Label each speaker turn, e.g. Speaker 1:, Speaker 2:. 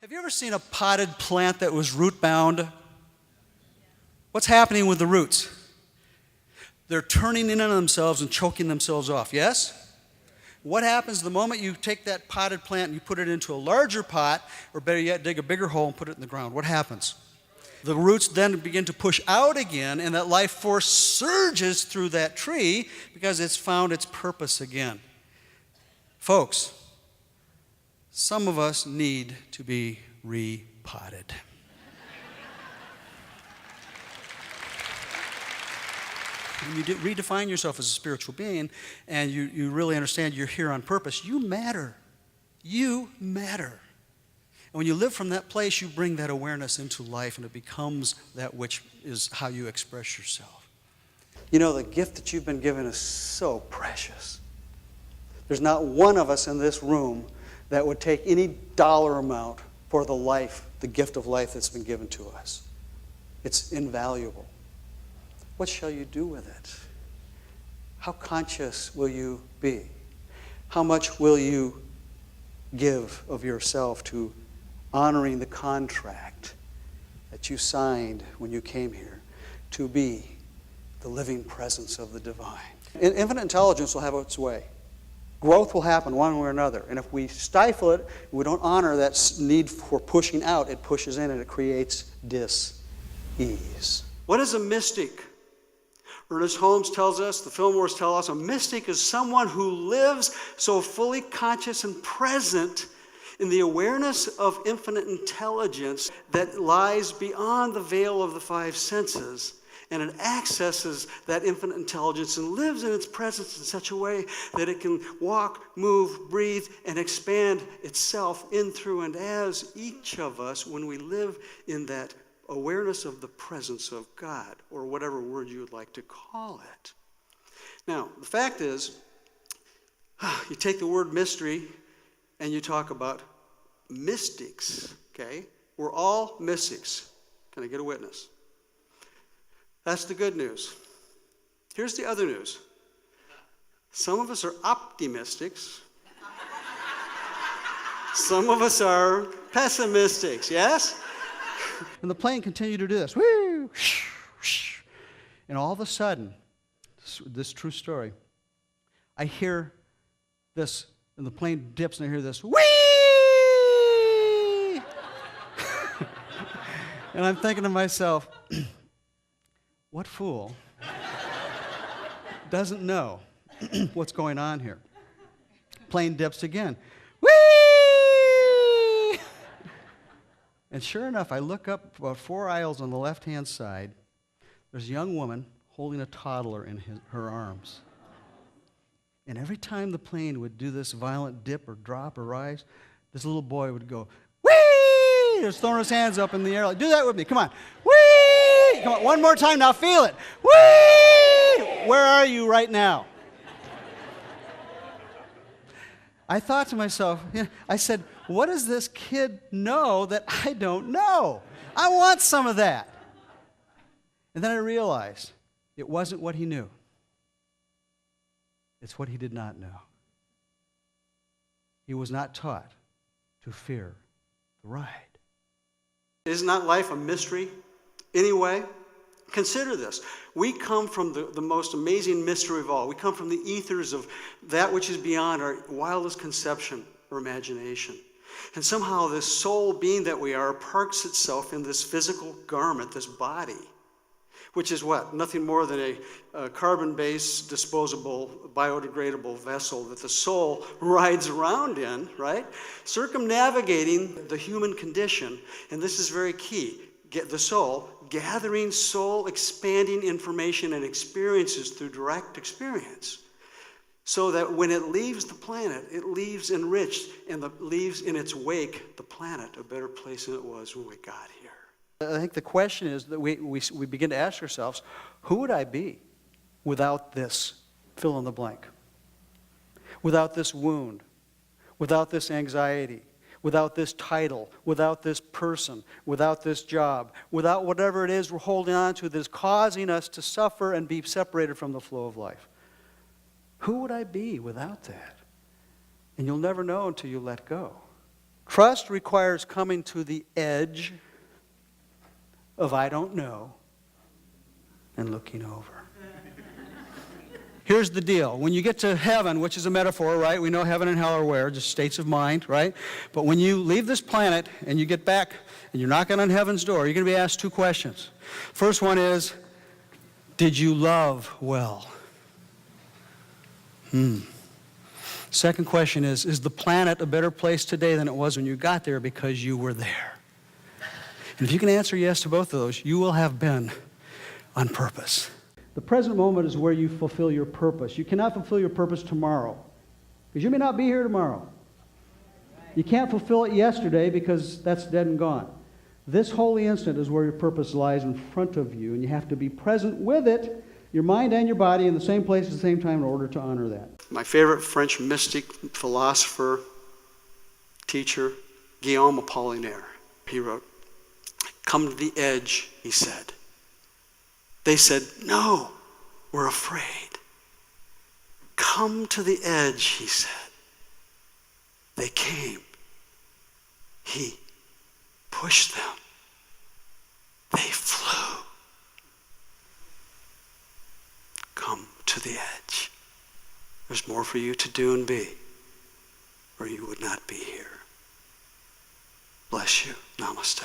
Speaker 1: Have you ever seen a potted plant that was root-bound? What's happening with the roots? They're turning in on themselves and choking themselves off, yes? What happens the moment you take that potted plant and you put it into a larger pot, or better yet, dig a bigger hole and put it in the ground? What happens? The roots then begin to push out again, and that life force surges through that tree because it's found its purpose again. Folks, some of us need to be repotted. When you redefine yourself as a spiritual being and you really understand you're here on purpose, you matter. You matter. And when you live from that place, you bring that awareness into life, and it becomes that which is how you express yourself. You know, the gift that you've been given is so precious. There's not one of us in this room that would take any dollar amount for the life, the gift of life that's been given to us. It's invaluable. What shall you do with it? How conscious will you be? How much will you give of yourself to honoring the contract that you signed when you came here to be the living presence of the divine? Infinite intelligence will have its way. Growth will happen one way or another. And if we stifle it, we don't honor that need for pushing out, it pushes in and it creates dis-ease. What is a mystic? Ernest Holmes tells us, the Fillmores tell us, a mystic is someone who lives so fully conscious and present in the awareness of infinite intelligence that lies beyond the veil of the five senses, and it accesses that infinite intelligence and lives in its presence in such a way that it can walk, move, breathe, and expand itself in, through, and as each of us when we live in that awareness of the presence of God, or whatever word you would like to call it. Now, the fact is, you take the word mystery and you talk about mystics, okay? We're all mystics. Can I get a witness? That's the good news. Here's the other news. Some of us are optimistics. Some of us are pessimistics, yes? And the plane continued to do this. Woo! And all of a sudden, this true story, I hear this, and the plane dips, and I hear this, whee! And I'm thinking to myself, what fool doesn't know what's going on here? Plane dips again. Whee! And sure enough, I look up about 4 aisles on the left-hand side. There's a young woman holding a toddler in her arms. And every time the plane would do this violent dip or drop or rise, this little boy would go, whee! Just throwing his hands up in the air. Like, do that with me. Come on. Whee! Come on, one more time. Now feel it. Whee! Where are you right now? I thought to myself, I said, what does this kid know that I don't know? I want some of that. And then I realized it wasn't what he knew. It's what he did not know. He was not taught to fear the ride. Is not life a mystery anyway? Consider this. We come from the most amazing mystery of all. We come from the ethers of that which is beyond our wildest conception or imagination. And somehow this soul being that we are parks itself in this physical garment, this body, which is what? Nothing more than a carbon-based, disposable, biodegradable vessel that the soul rides around in, right? Circumnavigating the human condition, and this is very key, get the soul, gathering soul expanding information and experiences through direct experience. So that when it leaves the planet, it leaves enriched and leaves in its wake the planet a better place than it was when we got here. I think the question is that we begin to ask ourselves, who would I be without this fill in the blank? Without this wound, without this anxiety, without this title, without this person, without this job, without whatever it is we're holding on to that's causing us to suffer and be separated from the flow of life. Who would I be without that? And you'll never know until you let go. Trust requires coming to the edge of I don't know and looking over. Here's the deal. When you get to heaven, which is a metaphor, right? We know heaven and hell are where? Just states of mind, right? But when you leave this planet and you get back and you're knocking on heaven's door, you're going to be asked 2 questions. First one is, did you love well? Second question is the planet a better place today than it was when you got there because you were there? And if you can answer yes to both of those, you will have been on purpose. The present moment is where you fulfill your purpose. You cannot fulfill your purpose tomorrow, because you may not be here tomorrow. You can't fulfill it yesterday because that's dead and gone. This holy instant is where your purpose lies in front of you, and you have to be present with it, your mind and your body, in the same place at the same time in order to honor that. My favorite French mystic, philosopher, teacher, Guillaume Apollinaire, he wrote, "Come to the edge," he said. They said, "No, we're afraid." "Come to the edge," he said. They came. He pushed them. They flew. Come to the edge. There's more for you to do and be, or you would not be here. Bless you. Namaste.